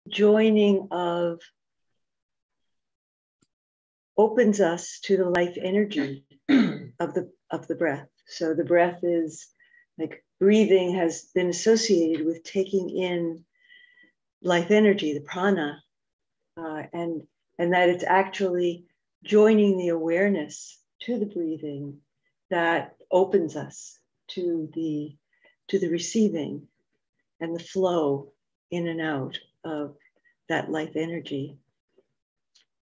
joining of opens us to the life energy of the breath. So the breath is like breathing has been associated with taking in life energy, the prana, and that it's actually joining the awareness to the breathing that opens us to the receiving and the flow in and out of that life energy.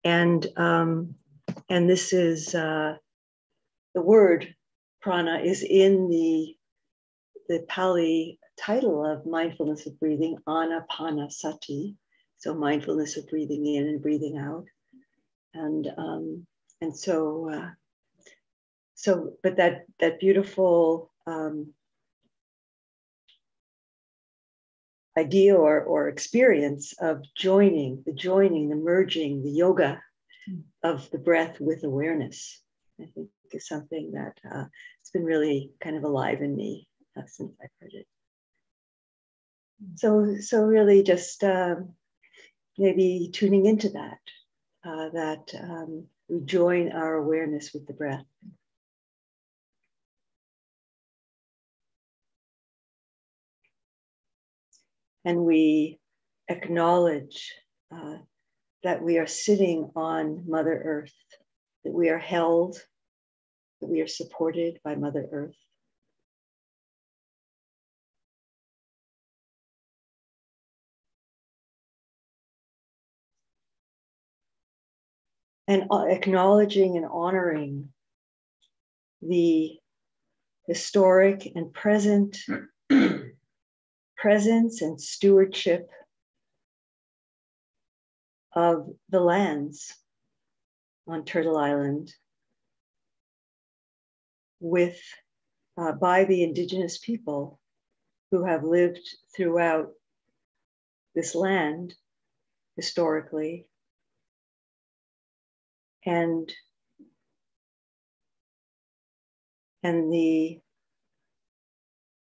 And this is the word prana is in the Pali title of mindfulness of breathing, anapanasati. So mindfulness of breathing in and breathing out. And but that beautiful idea or experience of joining, the merging, the yoga of the breath with awareness, I think is something that it's been really kind of alive in me since I've heard it. So really just maybe tuning into that, we join our awareness with the breath. And we acknowledge that we are sitting on Mother Earth, that we are held, that we are supported by Mother Earth. And acknowledging and honoring the historic and present presence and stewardship of the lands on Turtle Island with by the indigenous people who have lived throughout this land historically, and the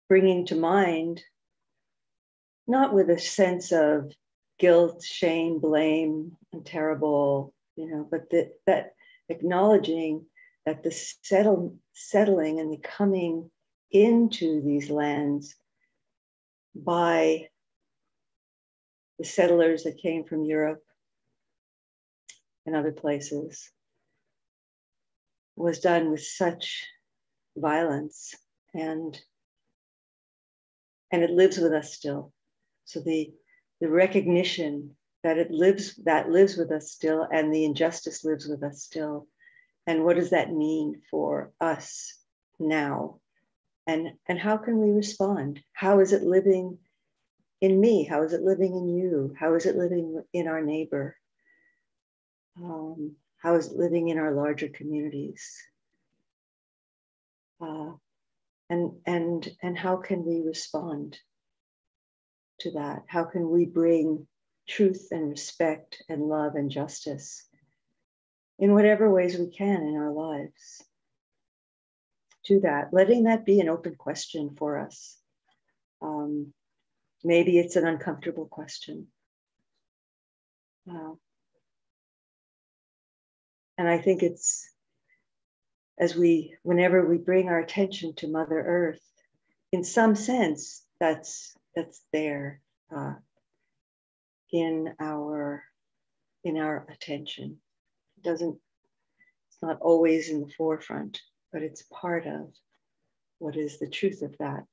bringing to mind, not with a sense of guilt, shame, blame, and terrible, but that acknowledging that the settling and the coming into these lands by the settlers that came from Europe and other places was done with such violence, and it lives with us still. So the recognition that it lives with us still, and the injustice lives with us still. And what does that mean for us now? And how can we respond? How is it living in me? How is it living in you? How is it living in our neighbor? How is it living in our larger communities? And how can we respond to that? How can we bring truth and respect and love and justice in whatever ways we can in our lives to that, letting that be an open question for us. Maybe it's an uncomfortable question. And I think it's whenever we bring our attention to Mother Earth, in some sense, that's there in our attention. It's not always in the forefront, but it's part of what is the truth of that.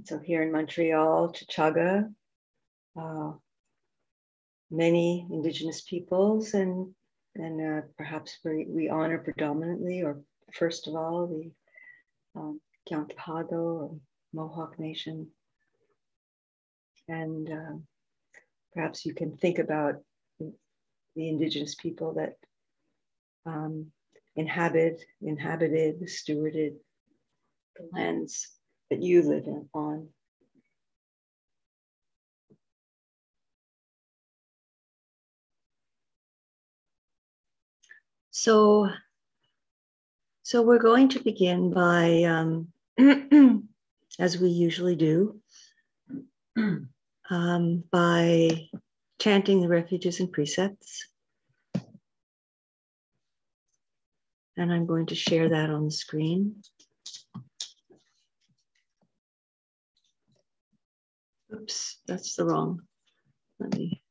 So here in Montreal, Chichaga, many Indigenous peoples, and perhaps we honor predominantly, or first of all, the Kyankpago or Mohawk Nation. And perhaps you can think about the Indigenous people that inhabited, stewarded the lands that you live on. So we're going to begin by, as we usually do, by chanting the refuges and precepts. And I'm going to share that on the screen. Oops, that's the wrong. Let me.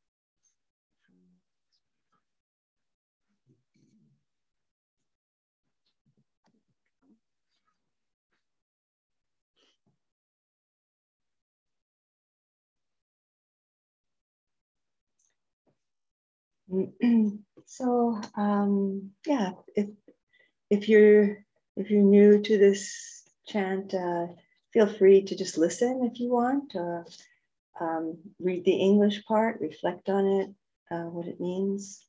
So yeah, if you're new to this chant, feel free to just listen if you want, or read the English part, reflect on it, what it means.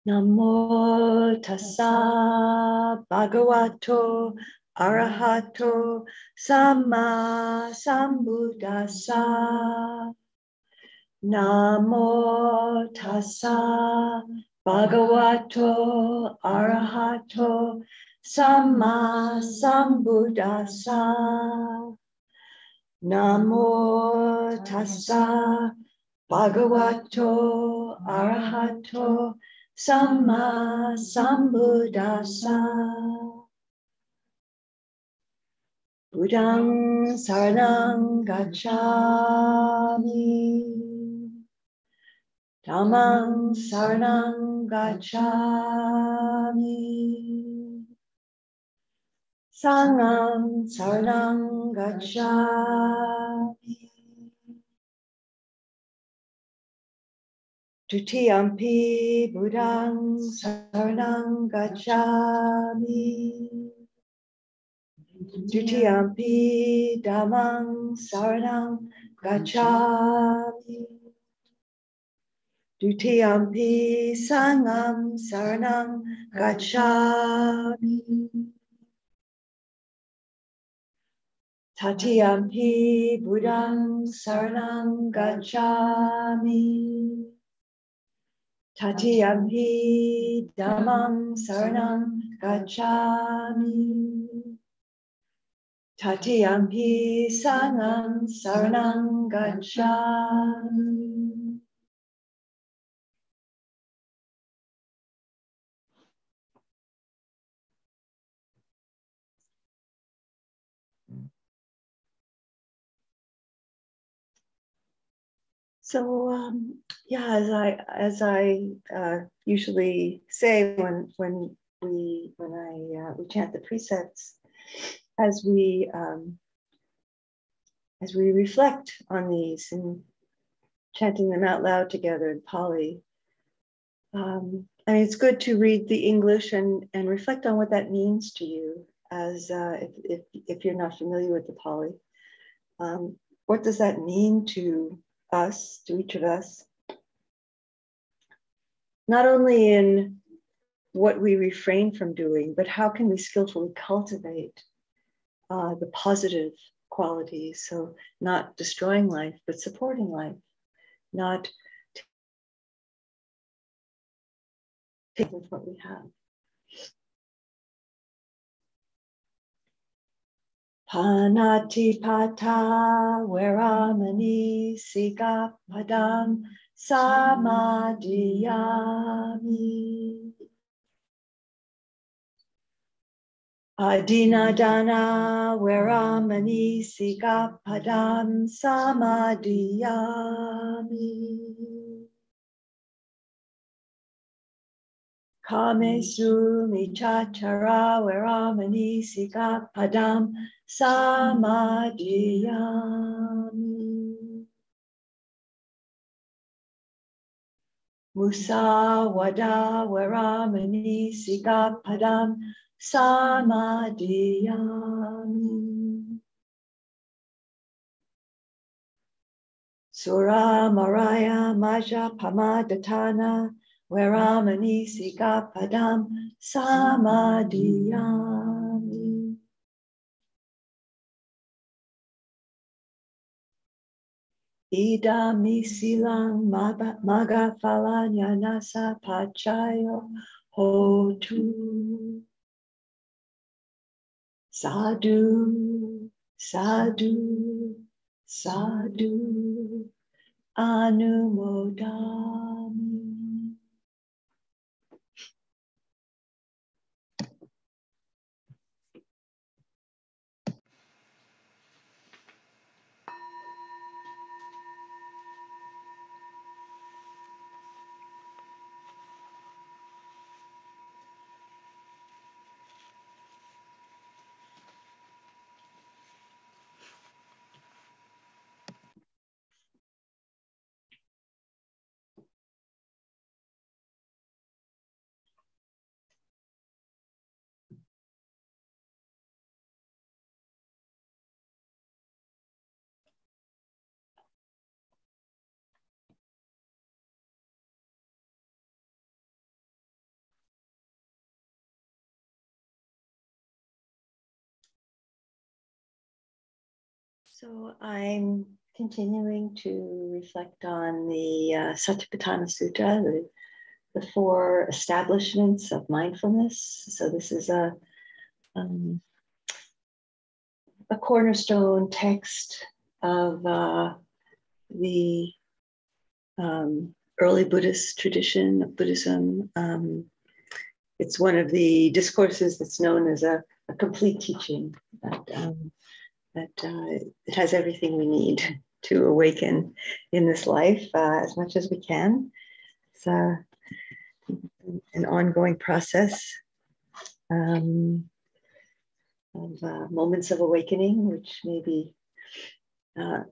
Namo tassa bhagavato arahato samma sambuddhassa. Namo tassa bhagavato arahato samma sambuddhassa. Namo tassa bhagavato arahato samma sambuddhassa. Buddhang saranang gacchami. Dhammang saranang gacchami. Sangham saranang gacchami. Tutiyampi Buddhang saranang gacchami. Tutiyampi Dhammang saranang gacchami. Tutiyampi Sangham saranang gacchami. Tatiyampi Buddhang saranang gacchami. Tatiyampi Dhammang saranang gacchami. Tatiyampi Sangham saranang gacchami. So yeah, as I usually say when we chant the precepts, as we reflect on these and chanting them out loud together in Pali, I mean, it's good to read the English and reflect on what that means to you, as if you're not familiar with the Pali. What does that mean to us, to each of us? Not only in what we refrain from doing, but how can we skillfully cultivate the positive qualities? So not destroying life, but supporting life, not taking what we have. Panati pata veramani sikapadam samadhiyami. Adinadana veramani sikapadam samadhiyami. Kamesu michachara veramani sikapadam samadhiyami. Musawada veramani sikapadam samadhiyami. Sura maraya maja pamadatana veramani sikapadam samadhiyami. Idami silang maga falanya nasa pachayo hotu. Sadhu, sadhu, sadhu, anumodami. So I'm continuing to reflect on the Satipatthana Sutta, the four establishments of mindfulness. So this is a cornerstone text of the early Buddhist tradition of Buddhism. It's one of the discourses that's known as a complete teaching that it has everything we need to awaken in this life as much as we can. It's an ongoing process of moments of awakening, which maybe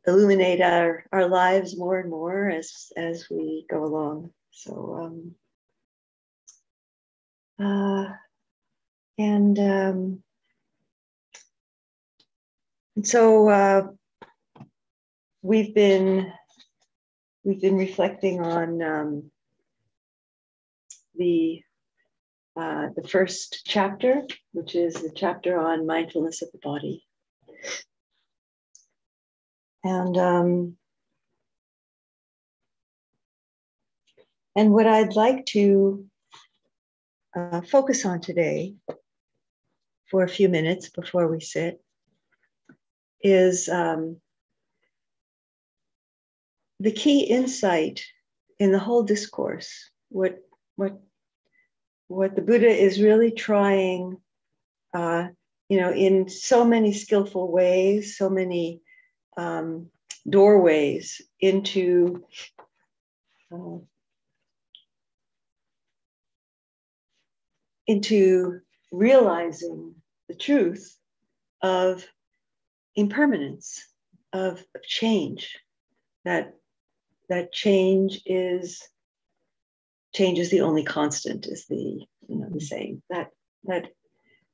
illuminate our lives more and more as we go along. So and so we've been reflecting on the first chapter, which is the chapter on mindfulness of the body. And what I'd like to focus on today for a few minutes before we sit is the key insight in the whole discourse. What the Buddha is really trying, in so many skillful ways, so many doorways into realizing the truth of impermanence, of change. That change is the only constant, is the saying. That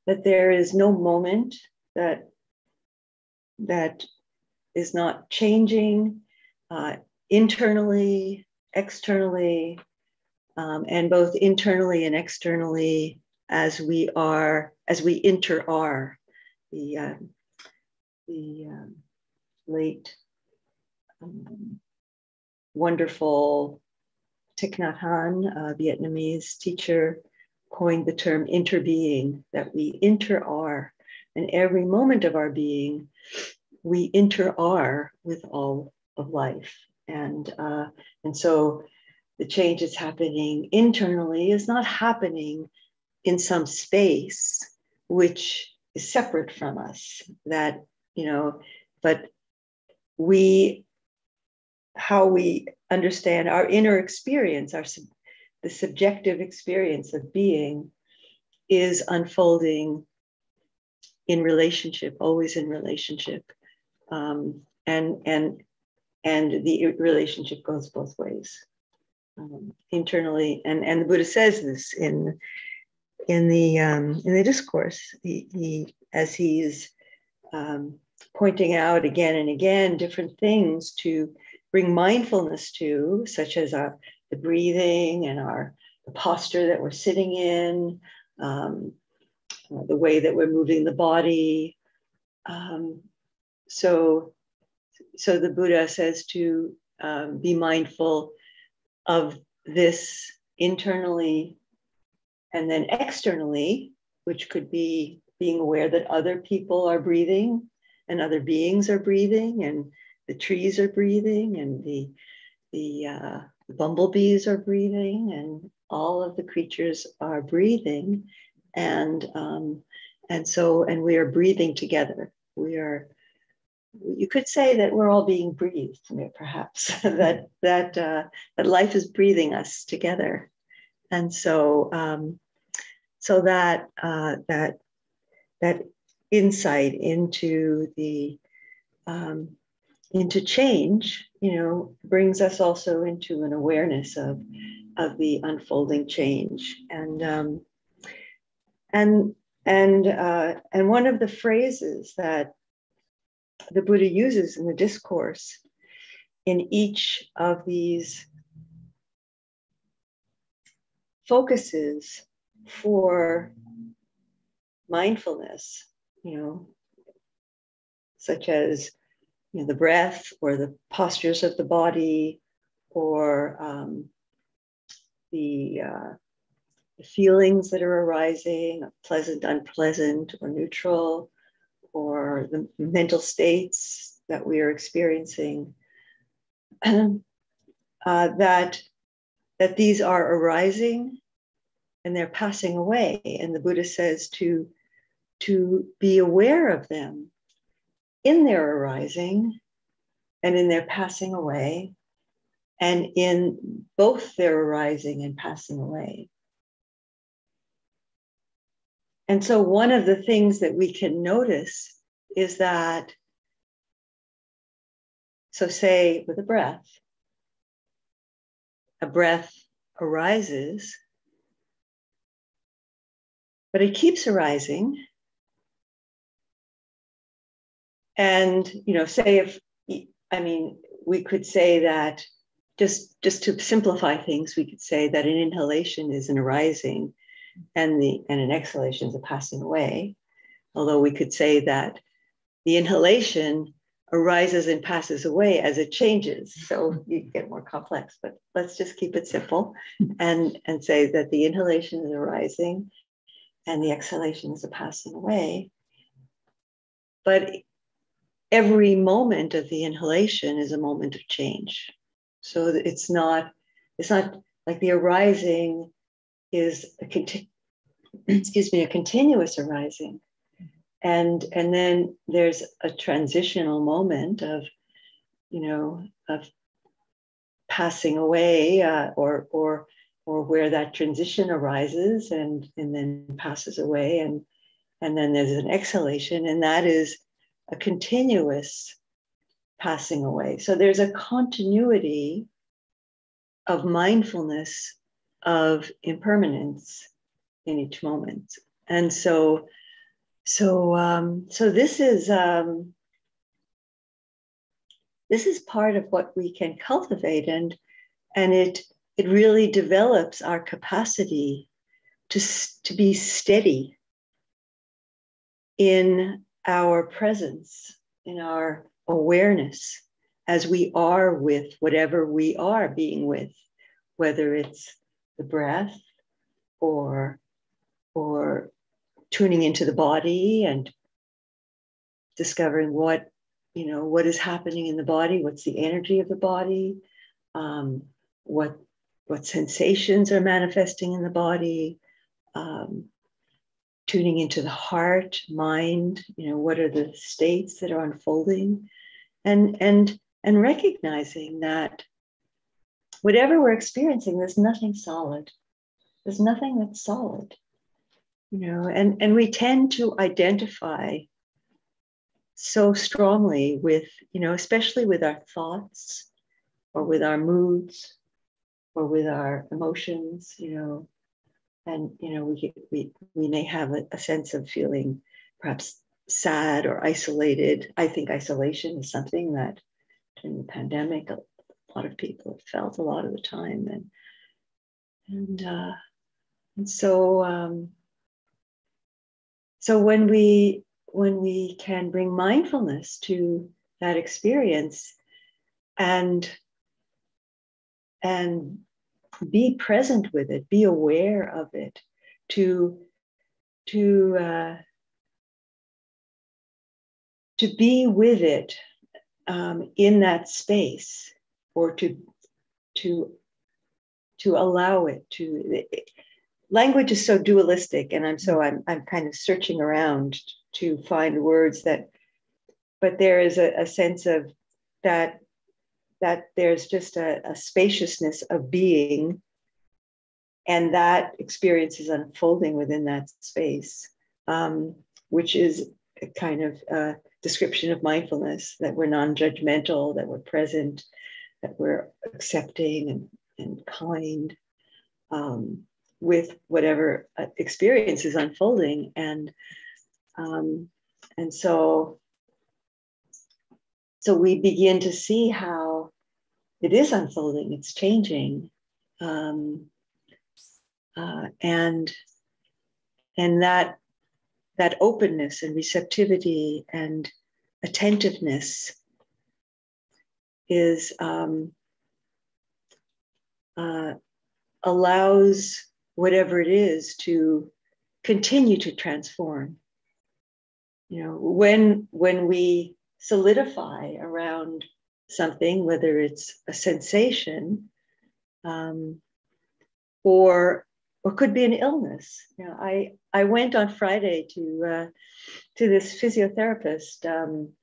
there is no moment that is not changing internally, externally, and both internally and externally as we enter our. The late wonderful Thich Nhat Hanh, Vietnamese teacher, coined the term interbeing, that we enter-are. And every moment of our being, we enter-are with all of life. And so the change that's happening internally is not happening in some space which is separate from us. That, but how we understand our inner experience, the subjective experience of being, is unfolding in relationship, always in relationship, and the relationship goes both ways, internally. And the Buddha says this in the discourse. He as he's pointing out again and again different things to bring mindfulness to, such as the breathing and the posture that we're sitting in, the way that we're moving the body. So So the Buddha says to be mindful of this internally and then externally, which could be being aware that other people are breathing and other beings are breathing, and the trees are breathing, and the bumblebees are breathing, and all of the creatures are breathing, and we are breathing together. You could say that we're all being breathed, perhaps that life is breathing us together, and so that insight into into change, brings us also into an awareness of the unfolding change, and one of the phrases that the Buddha uses in the discourse in each of these focuses for mindfulness, such as the breath or the postures of the body, or the feelings that are arising, pleasant, unpleasant, or neutral, or the mental states that we are experiencing, that these are arising and they're passing away. And the Buddha says to be aware of them in their arising and in their passing away, and in both their arising and passing away. And so one of the things that we can notice is that, so say with a breath arises, but it keeps arising. And, say we could say that, just to simplify things, we could say that an inhalation is an arising and an exhalation is a passing away. Although we could say that the inhalation arises and passes away as it changes. So you get more complex, but let's just keep it simple and say that the inhalation is arising and the exhalation is a passing away. But every moment of the inhalation is a moment of change. So it's not like the arising is a continuous arising. And then there's a transitional moment of passing away, or where that transition arises and then passes away, and then there's an exhalation, and that is a continuous passing away. So there's a continuity of mindfulness of impermanence in each moment. And so this is part of what we can cultivate, and it really develops our capacity to be steady in our presence, in our awareness, as we are with whatever we are being with, whether it's the breath or tuning into the body and discovering what is happening in the body, what's the energy of the body, what sensations are manifesting in the body, tuning into the heart, mind, what are the states that are unfolding, and recognizing that whatever we're experiencing, there's nothing solid. There's nothing that's solid, and we tend to identify so strongly with, especially with our thoughts or with our moods or with our emotions, and we may have a sense of feeling perhaps sad or isolated. I think isolation is something that during the pandemic a lot of people have felt a lot of the time, and so when we can bring mindfulness to that experience and be present with it, be aware of it, to be with it in that space, or to allow it to. Language is so dualistic, and I'm kind of searching around to find words that, but there is a sense of that there's just a spaciousness of being, and that experience is unfolding within that space, which is a kind of description of mindfulness, that we're non-judgmental, that we're present, that we're accepting and kind with whatever experience is unfolding. And so we begin to see how it is unfolding, it's changing. And that openness and receptivity and attentiveness is allows whatever it is to continue to transform. You know, when we solidify around something, whether it's a sensation, or could be an illness. You know, I went on Friday to this physiotherapist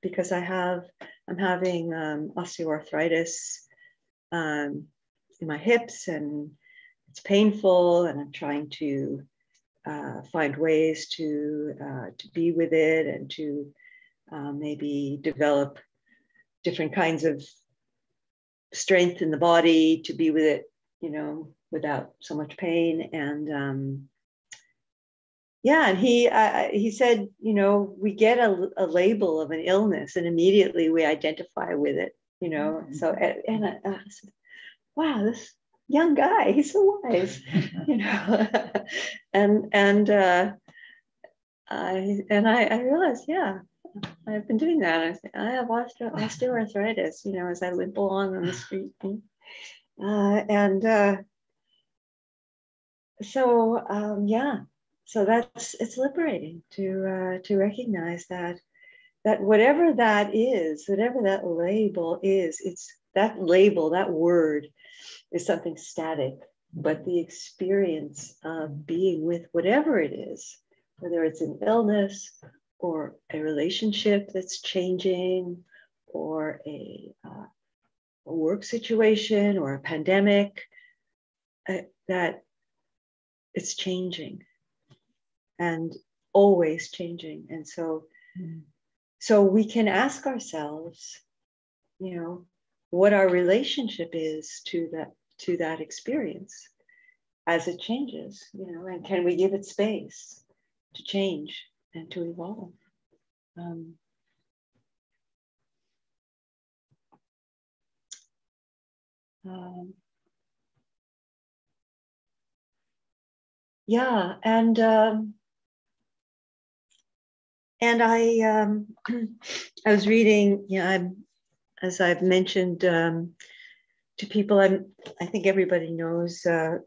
because I'm having osteoarthritis in my hips, and it's painful, and I'm trying to find ways to be with it, and to maybe develop different kinds of strength in the body to be with it, you know, without so much pain. And and he said, you know, we get a label of an illness and immediately we identify with it, you know. So and I said, wow, this young guy, he's so wise, you know. I realized, yeah, I've been doing that. I have osteoarthritis, you know, as I limp along on the street. So it's liberating to recognize that whatever that is, whatever that label is, it's that label, that word is something static, but the experience of being with whatever it is, whether it's an illness or a relationship that's changing, or a work situation or a pandemic, that it's changing and always changing. And so we can ask ourselves, you know, what our relationship is to that experience as it changes, you know, and can we give it space to change and to evolve? And I was reading, you know, as I've mentioned to people, I think everybody knows. You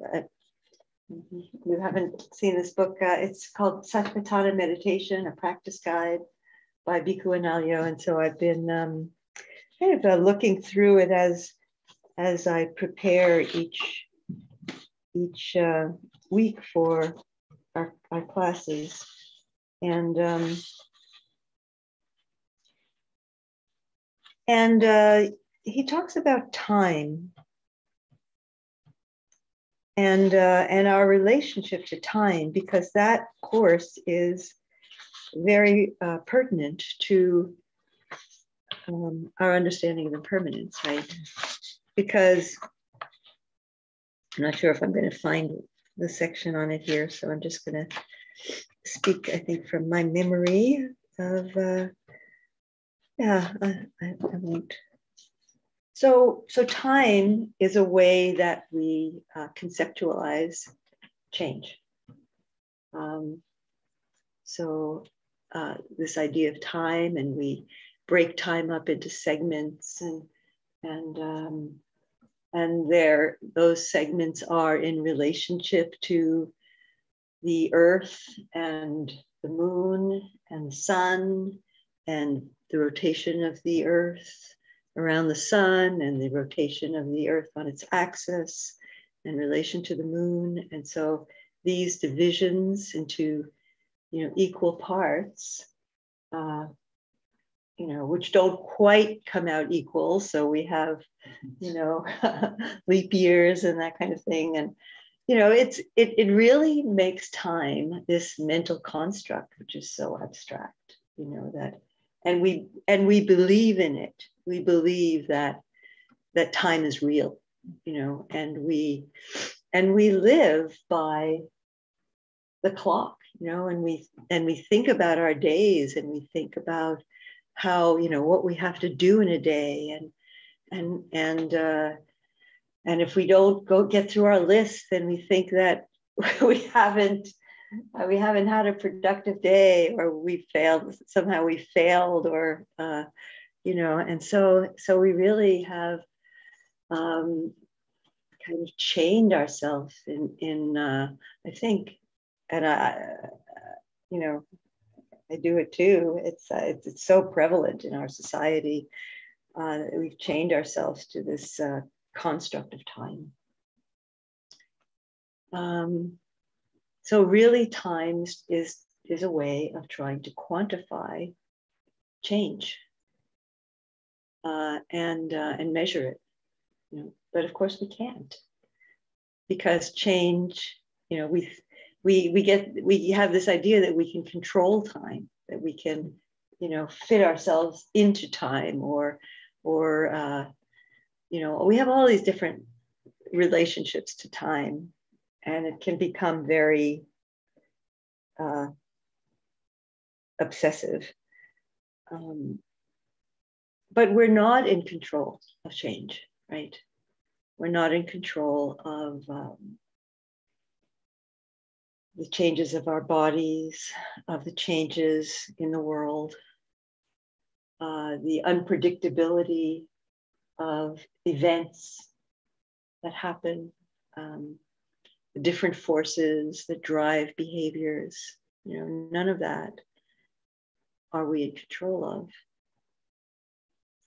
haven't seen this book. It's called Satipatthana Meditation, a practice guide by Bhikkhu Analayo. And so I've been kind of looking through it as I prepare each week for our classes. And he talks about time and our relationship to time, because that course is very pertinent to our understanding of impermanence, right? Because I'm not sure if I'm going to find the section on it here, so I'm just going to speak, I think, from my memory of, I won't. So time is a way that we conceptualize change. So this idea of time, and we break time up into segments, and those segments are in relationship to the earth and the moon and the sun and the rotation of the earth around the sun and the rotation of the earth on its axis in relation to the moon. And so these divisions into, equal parts, which don't quite come out equal. So we have, leap years and that kind of thing. And, it really makes time this mental construct, which is so abstract, that, and we believe in it. We believe that time is real, and we live by the clock, and we think about our days, and we think about how, what we have to do in a day, and if we don't get through our list, then we think that we haven't had a productive day, or we failed, or and so we really have kind of chained ourselves in I think, and I do it too. It's so prevalent in our society that we've chained ourselves to this construct of time. So really, time is a way of trying to quantify change and measure it. But of course we can't, because change, we have this idea that we can control time, that we can, fit ourselves into time, or we have all these different relationships to time, and it can become very obsessive. But we're not in control of change, right? We're not in control of the changes of our bodies, of the changes in the world, the unpredictability of events that happen, the different forces that drive behaviors. None of that are we in control of.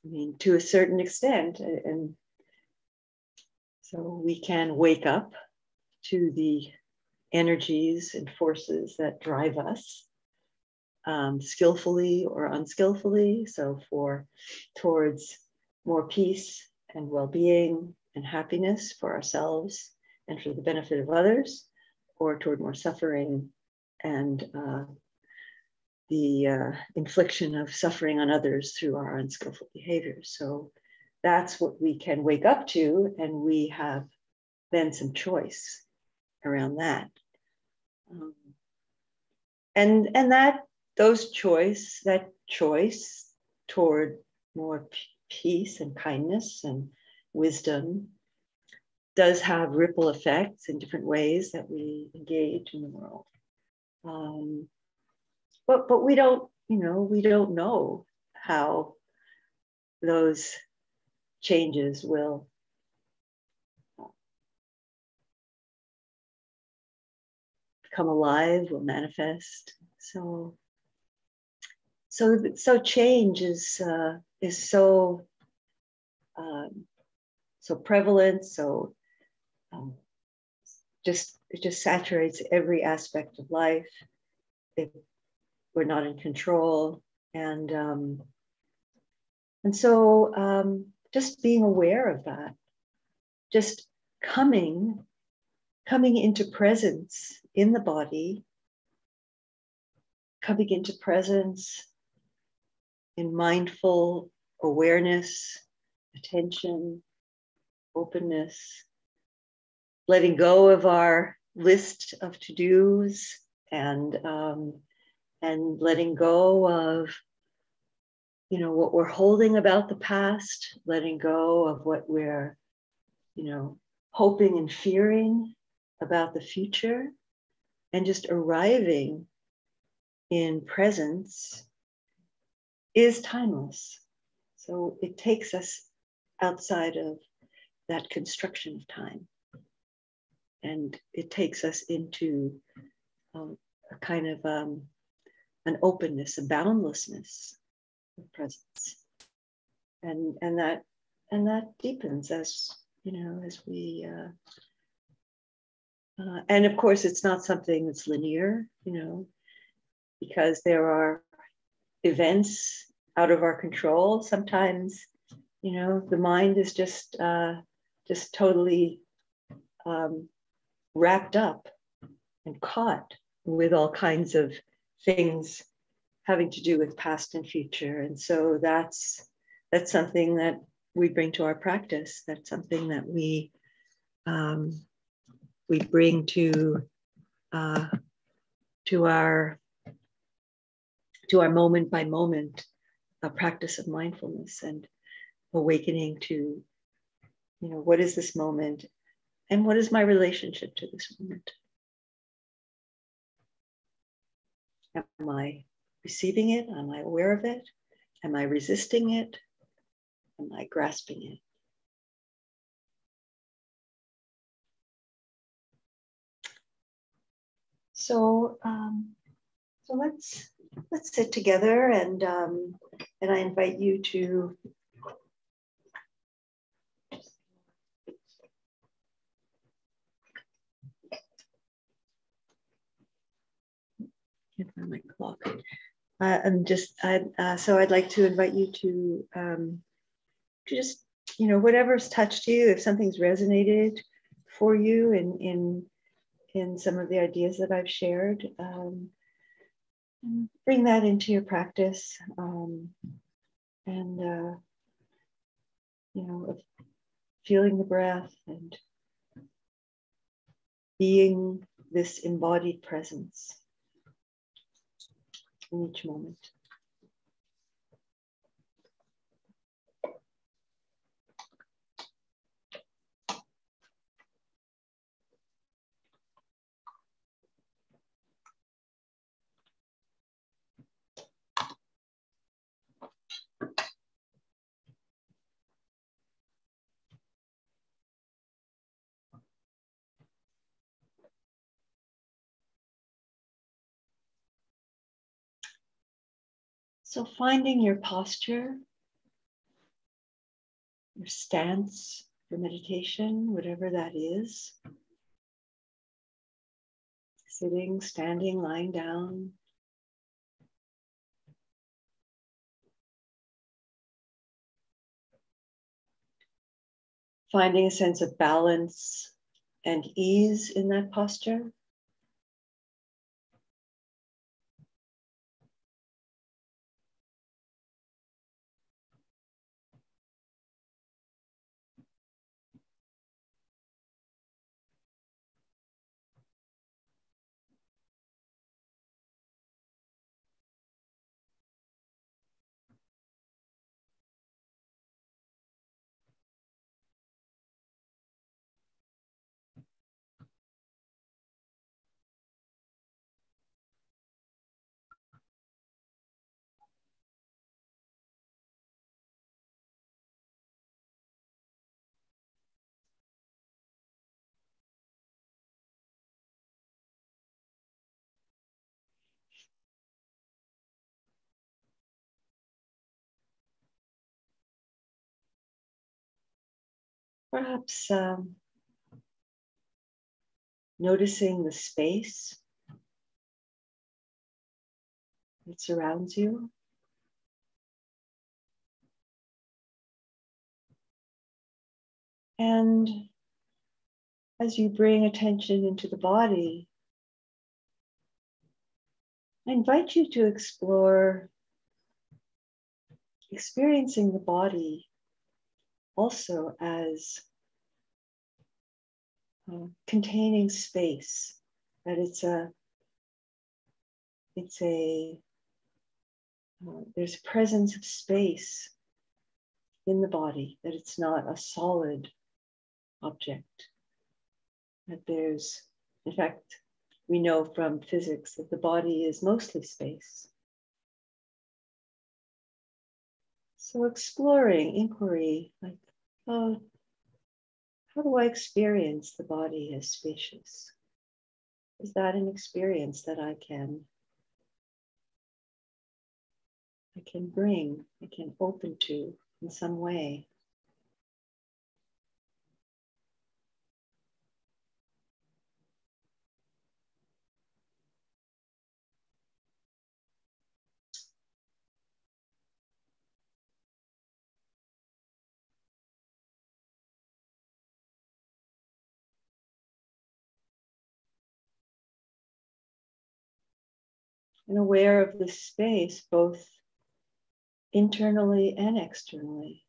I mean, to a certain extent, and so we can wake up to the energies and forces that drive us, skillfully or unskillfully. So towards more peace and well-being and happiness for ourselves and for the benefit of others, or toward more suffering and the infliction of suffering on others through our unskillful behaviors. So that's what we can wake up to, and we have then some choice around that. And that choice toward more peace and kindness and wisdom does have ripple effects in different ways that we engage in the world. But we don't know how those changes will come alive, will manifest. So change is so prevalent. So it just saturates every aspect of life. We're not in control, and so just being aware of that, just coming into presence in the body, coming into presence in mindful awareness, attention, openness, letting go of our list of to-dos, and letting go of what we're holding about the past, letting go of what we're hoping and fearing about the future, and just arriving in presence is timeless. So it takes us outside of that construction of time. And it takes us into a kind of an openness, a boundlessness of presence. And that deepens as, you know, as we, and of course, it's not something that's linear, you know, because there are events out of our control. Sometimes, you know, the mind is just totally wrapped up and caught with all kinds of things having to do with past and future. And so that's something that we bring to our practice. That's something that we bring to our moment by moment practice of mindfulness and awakening to, you know, what is this moment and what is my relationship to this moment? Am I receiving it? Am I aware of it? Am I resisting it? Am I grasping it? So let's sit together, and I invite you to can't find my clock. So I'd like to invite you to just, you know, whatever's touched you, if something's resonated for you in some of the ideas that I've shared, bring that into your practice, and you know, of feeling the breath and being this embodied presence in each moment. So finding your posture, your stance for meditation, whatever that is, sitting, standing, lying down. Finding a sense of balance and ease in that posture. Perhaps noticing the space that surrounds you. And as you bring attention into the body, I invite you to explore experiencing the body also as containing space, that there's a presence of space in the body, that it's not a solid object, that there's, in fact, we know from physics that the body is mostly space. So exploring, inquiry, like, oh, how do I experience the body as spacious? Is that an experience that I can bring, I can open to in some way? And aware of the space, both internally and externally.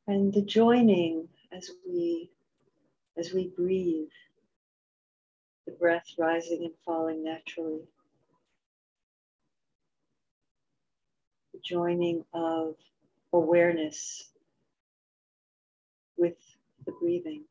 And the joining as we breathe, the breath rising and falling naturally. The joining of awareness with the breathing.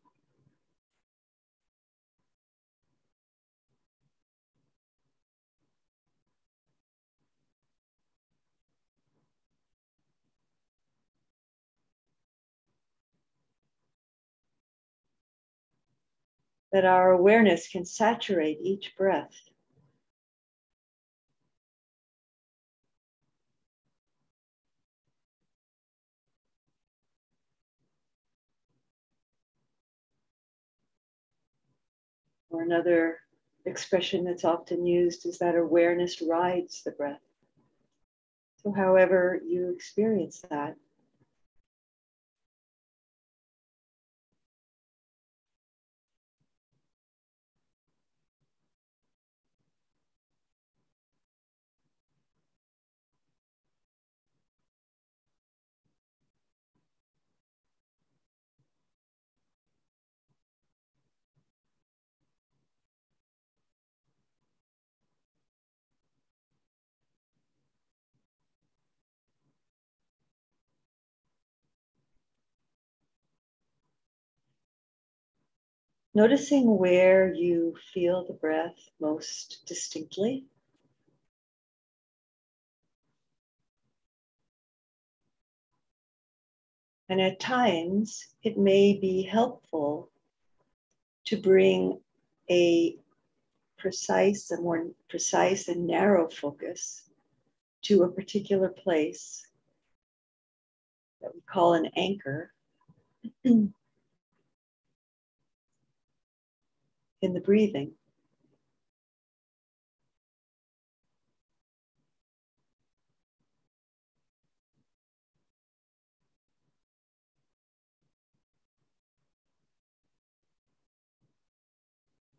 That our awareness can saturate each breath. Or another expression that's often used is that awareness rides the breath. So however you experience that, noticing where you feel the breath most distinctly. And at times, it may be helpful to bring a more precise and narrow focus to a particular place that we call an anchor in the breathing.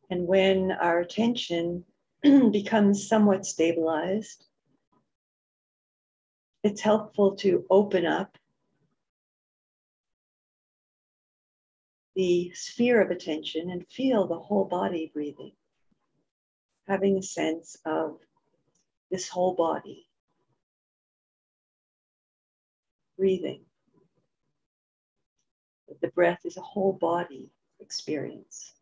And when our attention becomes somewhat stabilized, it's helpful to open up the sphere of attention and feel the whole body breathing, having a sense of this whole body breathing. That the breath is a whole body experience.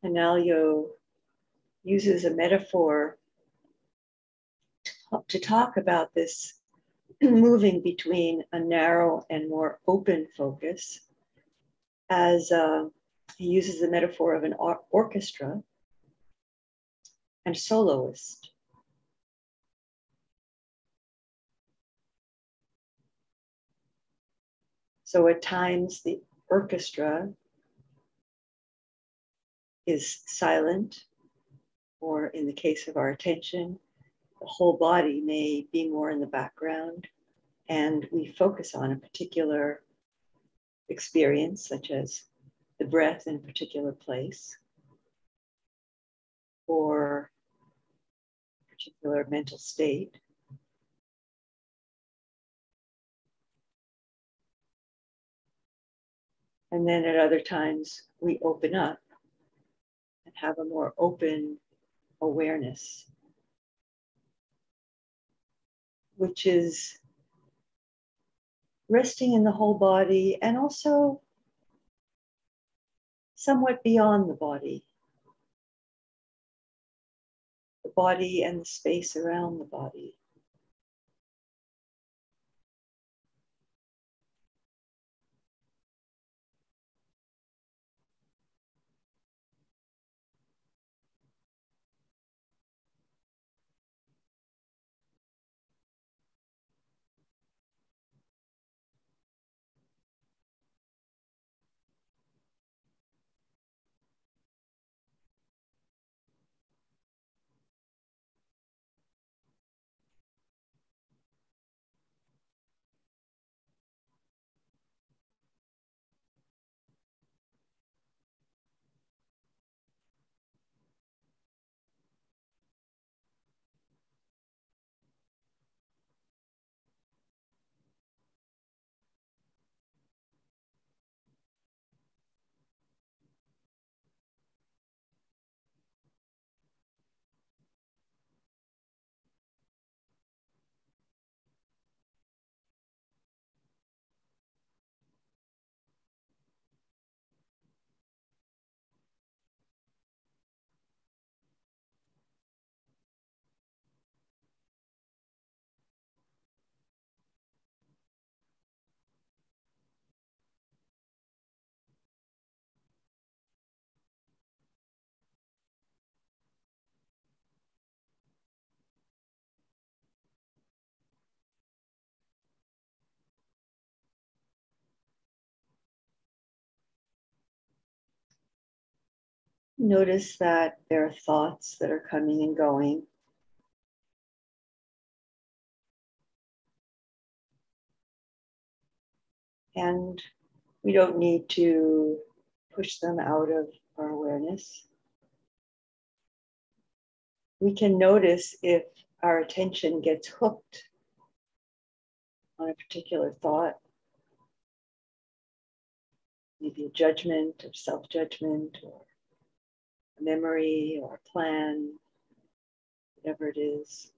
Analyo uses a metaphor to talk about this moving between a narrow and more open focus, as he uses the metaphor of an orchestra and soloist. So at times the orchestra is silent, or in the case of our attention, the whole body may be more in the background, and we focus on a particular experience, such as the breath in a particular place or a particular mental state. And then at other times, we open up and have a more open awareness, which is resting in the whole body and also somewhat beyond the body and the space around the body. Notice that there are thoughts that are coming and going. And we don't need to push them out of our awareness. We can notice if our attention gets hooked on a particular thought, maybe a judgment or self-judgment or a memory or a plan, whatever it is,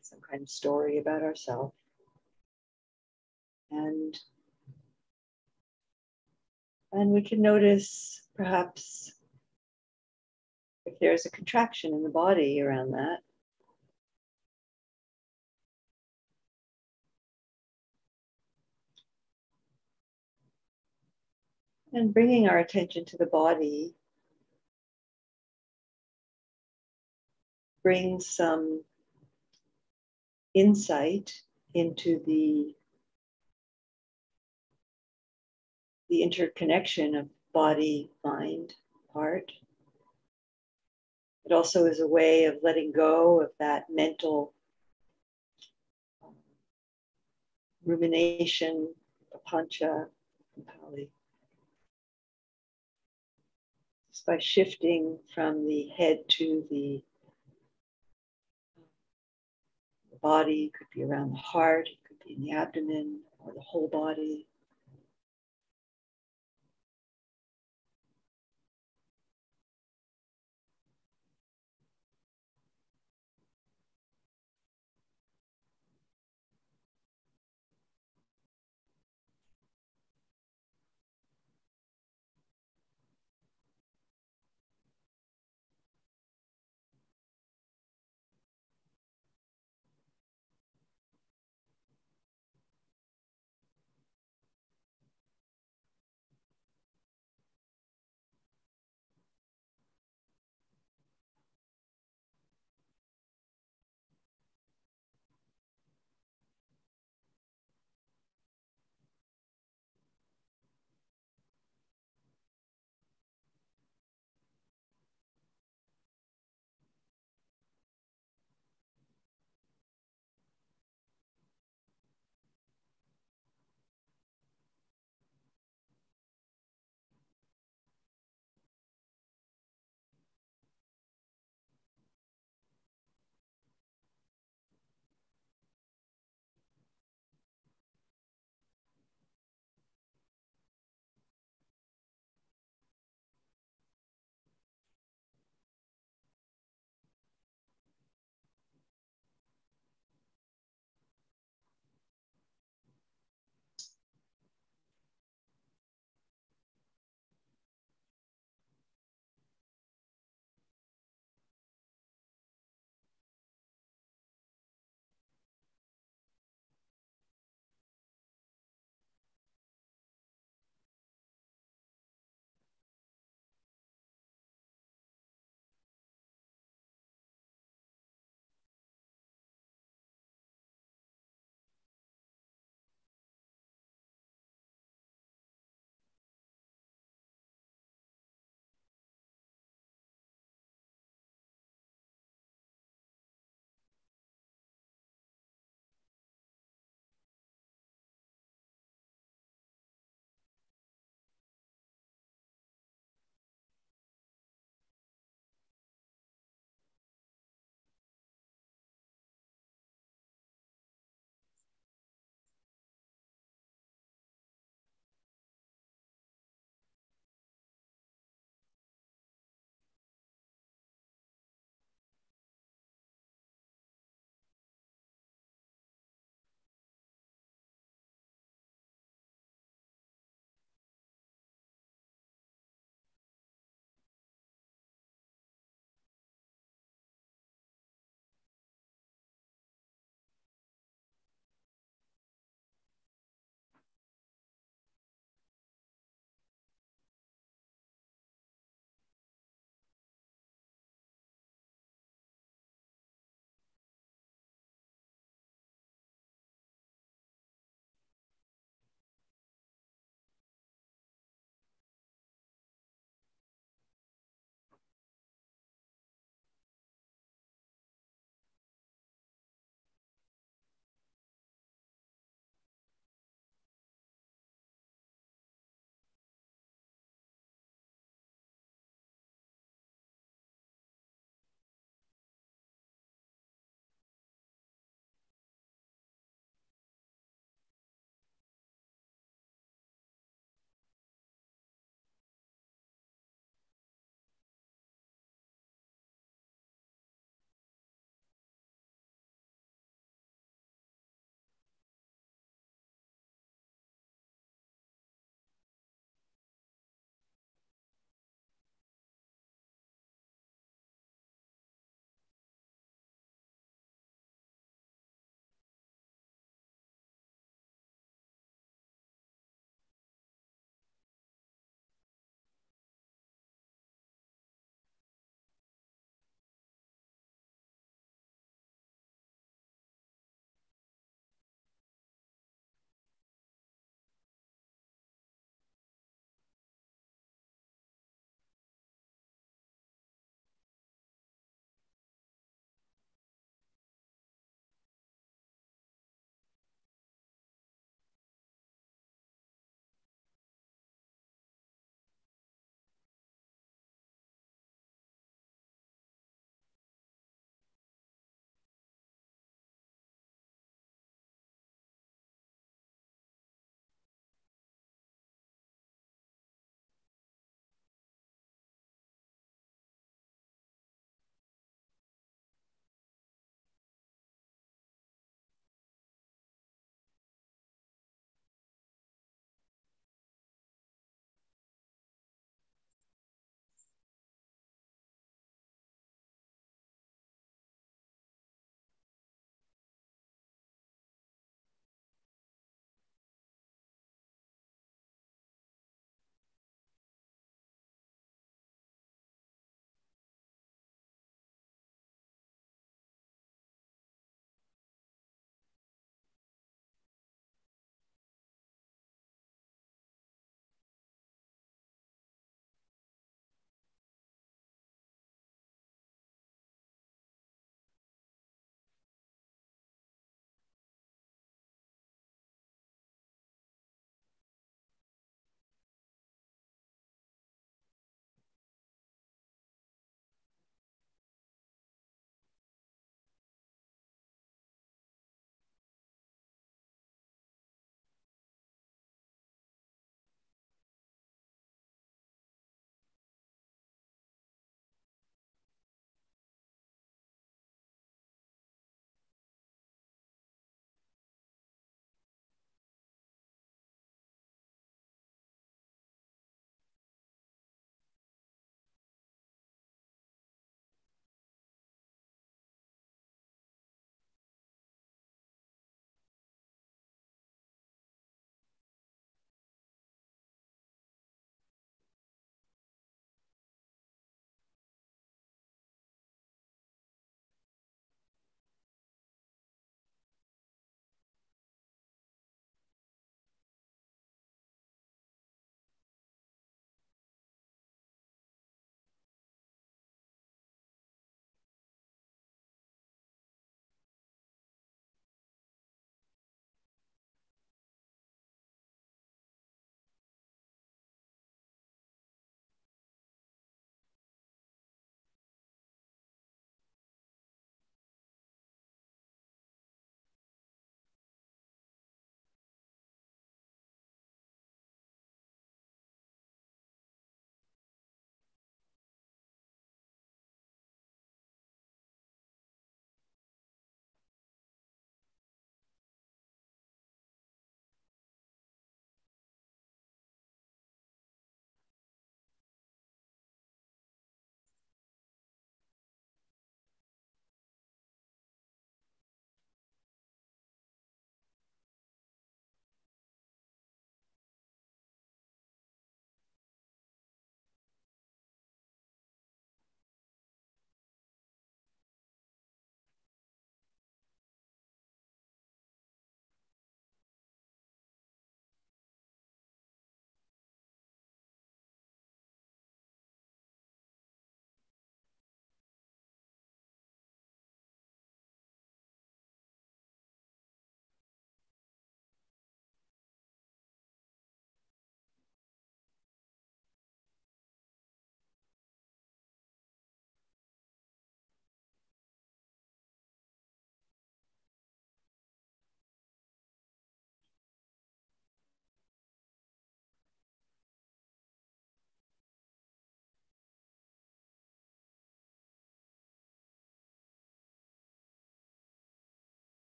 some kind of story about ourselves. And we can notice perhaps if there's a contraction in the body around that. And bringing our attention to the body brings some insight into the interconnection of body, mind, heart. It also is a way of letting go of that mental rumination, papancha, and Pali. Just by shifting from the head to the body, it could be around the heart, it could be in the abdomen, or the whole body.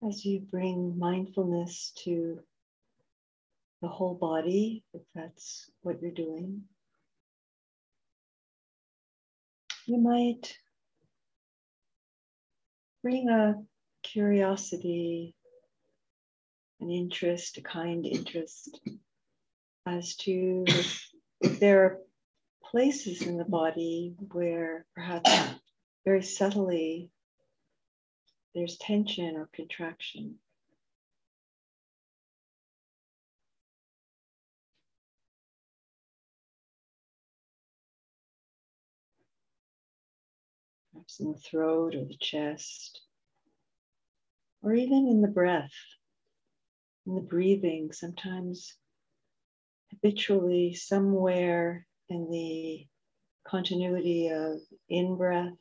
As you bring mindfulness to the whole body, if that's what you're doing, you might bring a curiosity, an interest, a kind interest as to if there are places in the body where perhaps very subtly there's tension or contraction. Perhaps in the throat or the chest, or even in the breath, in the breathing, sometimes habitually somewhere in the continuity of in-breath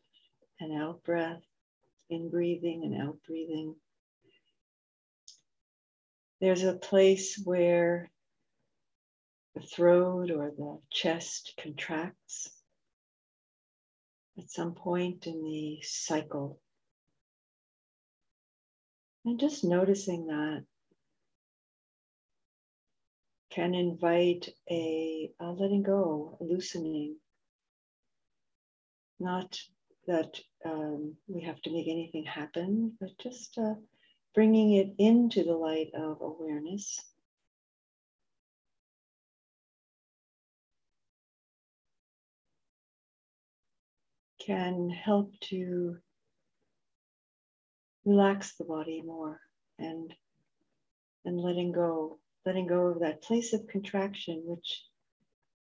and out-breath, in-breathing and out-breathing. There's a place where the throat or the chest contracts at some point in the cycle. And just noticing that can invite a letting go, a loosening. Not that we have to make anything happen, but just bringing it into the light of awareness. Can help to relax the body more and letting go of that place of contraction, which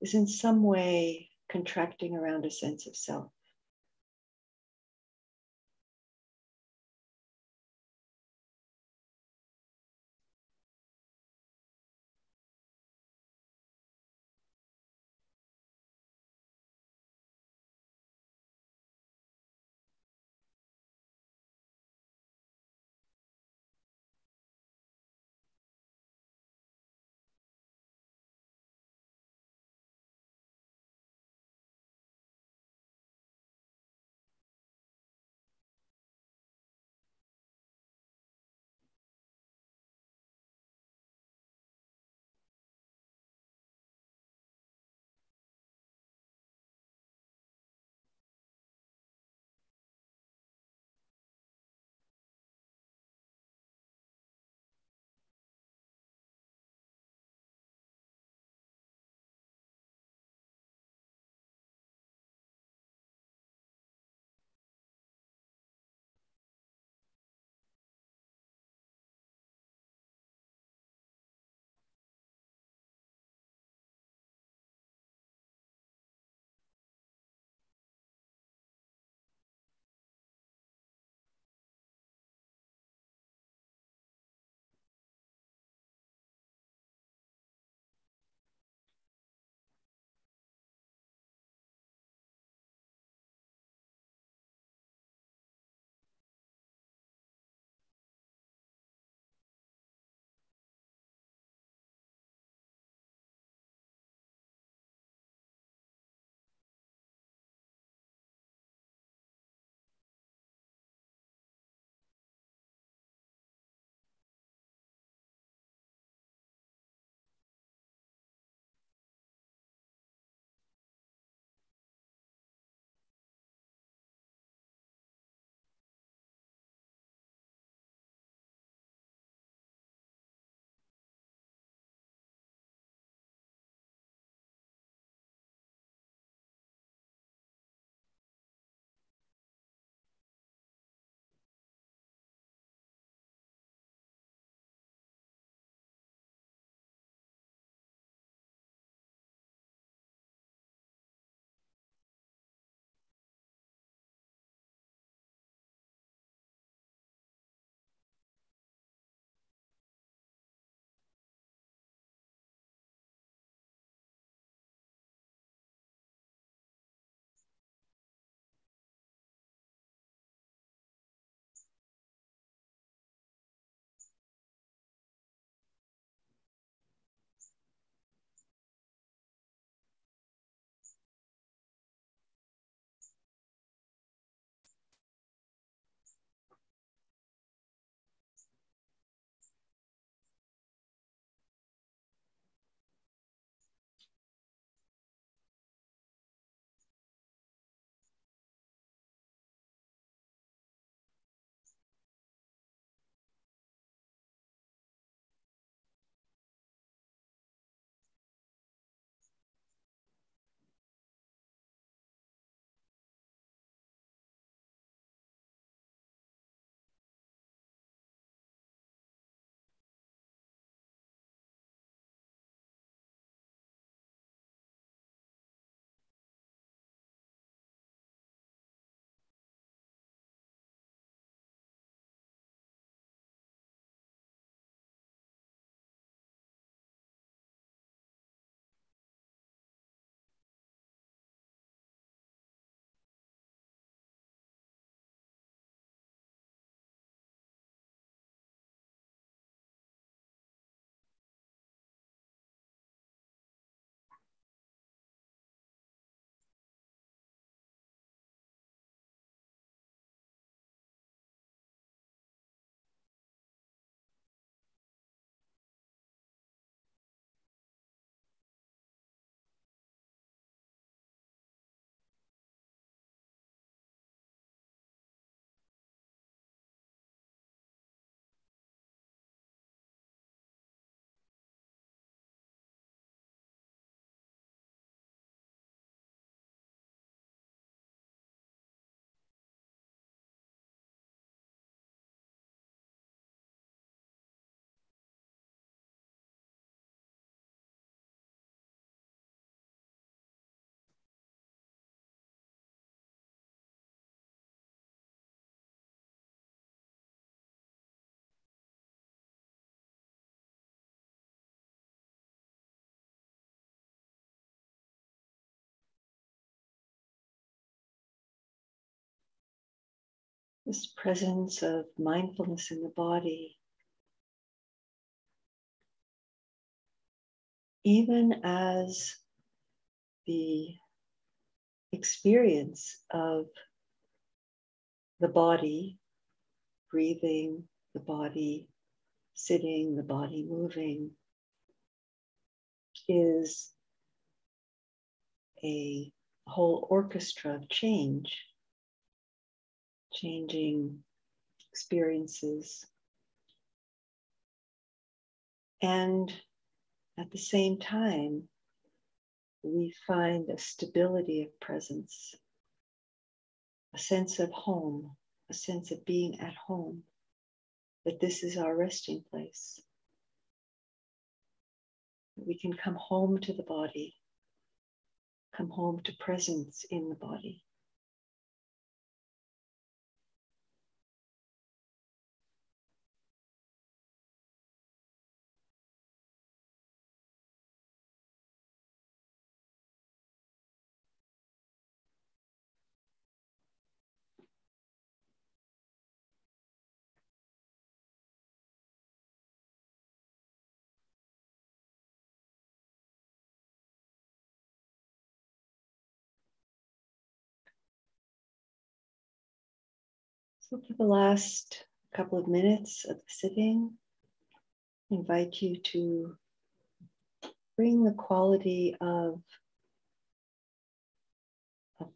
is in some way contracting around a sense of self. This presence of mindfulness in the body, even as the experience of the body, breathing, the body sitting, the body moving, is a whole orchestra of change, changing experiences. And at the same time, we find a stability of presence, a sense of home, a sense of being at home, that this is our resting place. We can come home to the body, come home to presence in the body. So for the last couple of minutes of the sitting, I invite you to bring the quality of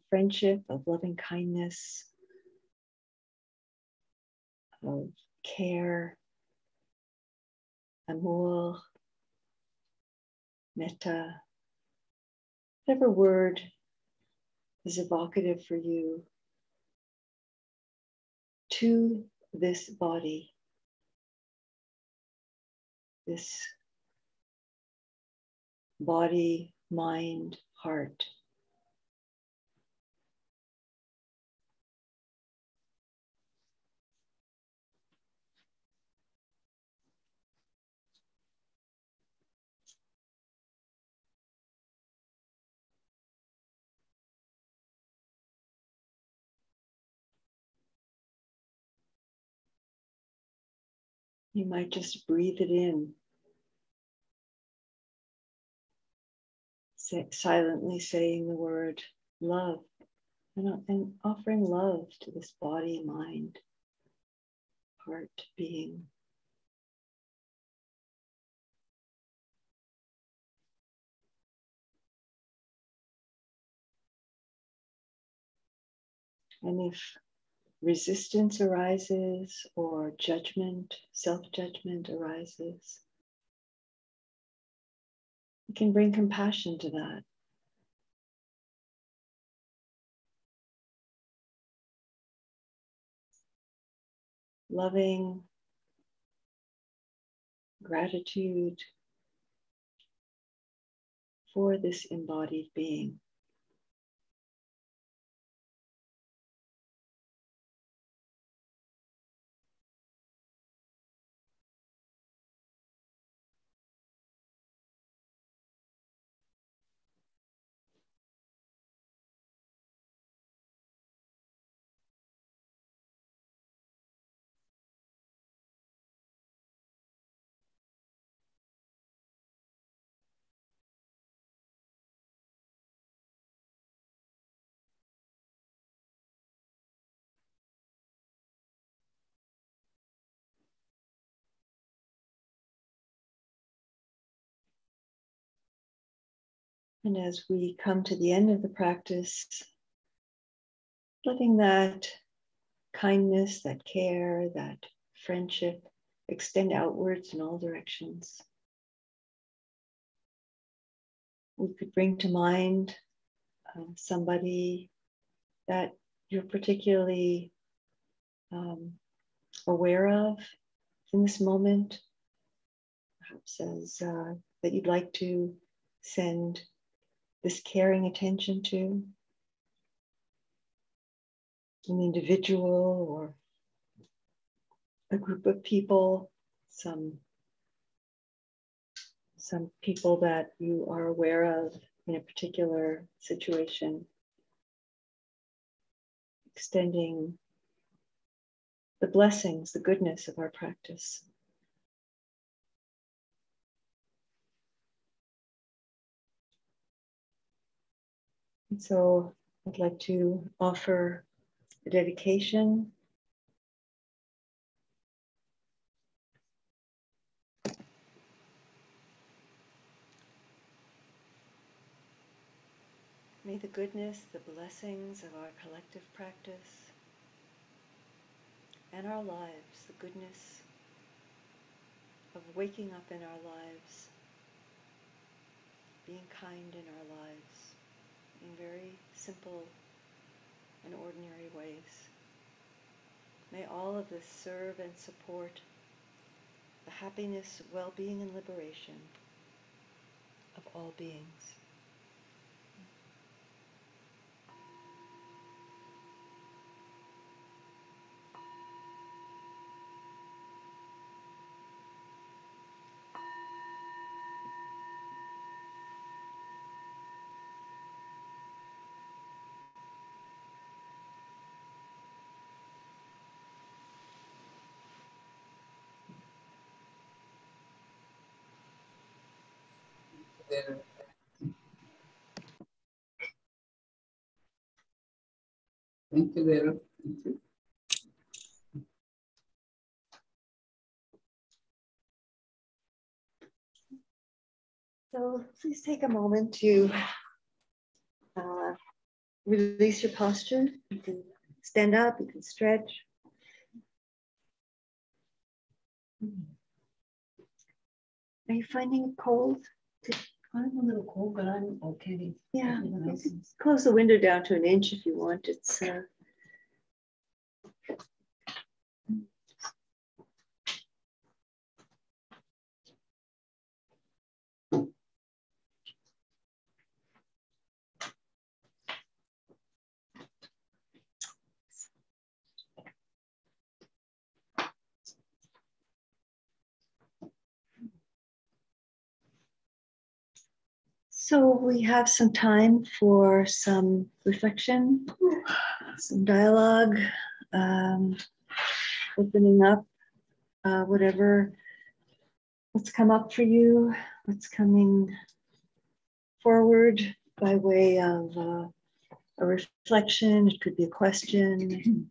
friendship, of loving kindness, of care, amour, metta, whatever word is evocative for you, to this body, this body, mind, heart. You might just breathe it in, silently saying the word love, and offering love to this body, mind, heart, being. And if resistance arises or judgment, self-judgment arises, you can bring compassion to that. Loving gratitude for this embodied being. And as we come to the end of the practice, letting that kindness, that care, that friendship extend outwards in all directions. We could bring to mind somebody that you're particularly aware of in this moment, perhaps as that you'd like to send this caring attention to, an individual or a group of people, some people that you are aware of in a particular situation, extending the blessings, the goodness of our practice. And so I'd like to offer a dedication. May the goodness, the blessings of our collective practice and our lives, the goodness of waking up in our lives, being kind in our lives, in very simple and ordinary ways. May all of this serve and support the happiness, well-being, and liberation of all beings. Thank you, Daryl. Thank you. So please take a moment to release your posture. You can stand up, you can stretch. Are you finding it cold? I'm a little cold, but I'm okay. Yeah, close the window down to an inch if you want. It's So we have some time for some reflection, some dialogue, opening up what's come up for you, what's coming forward by way of a reflection. It could be a question.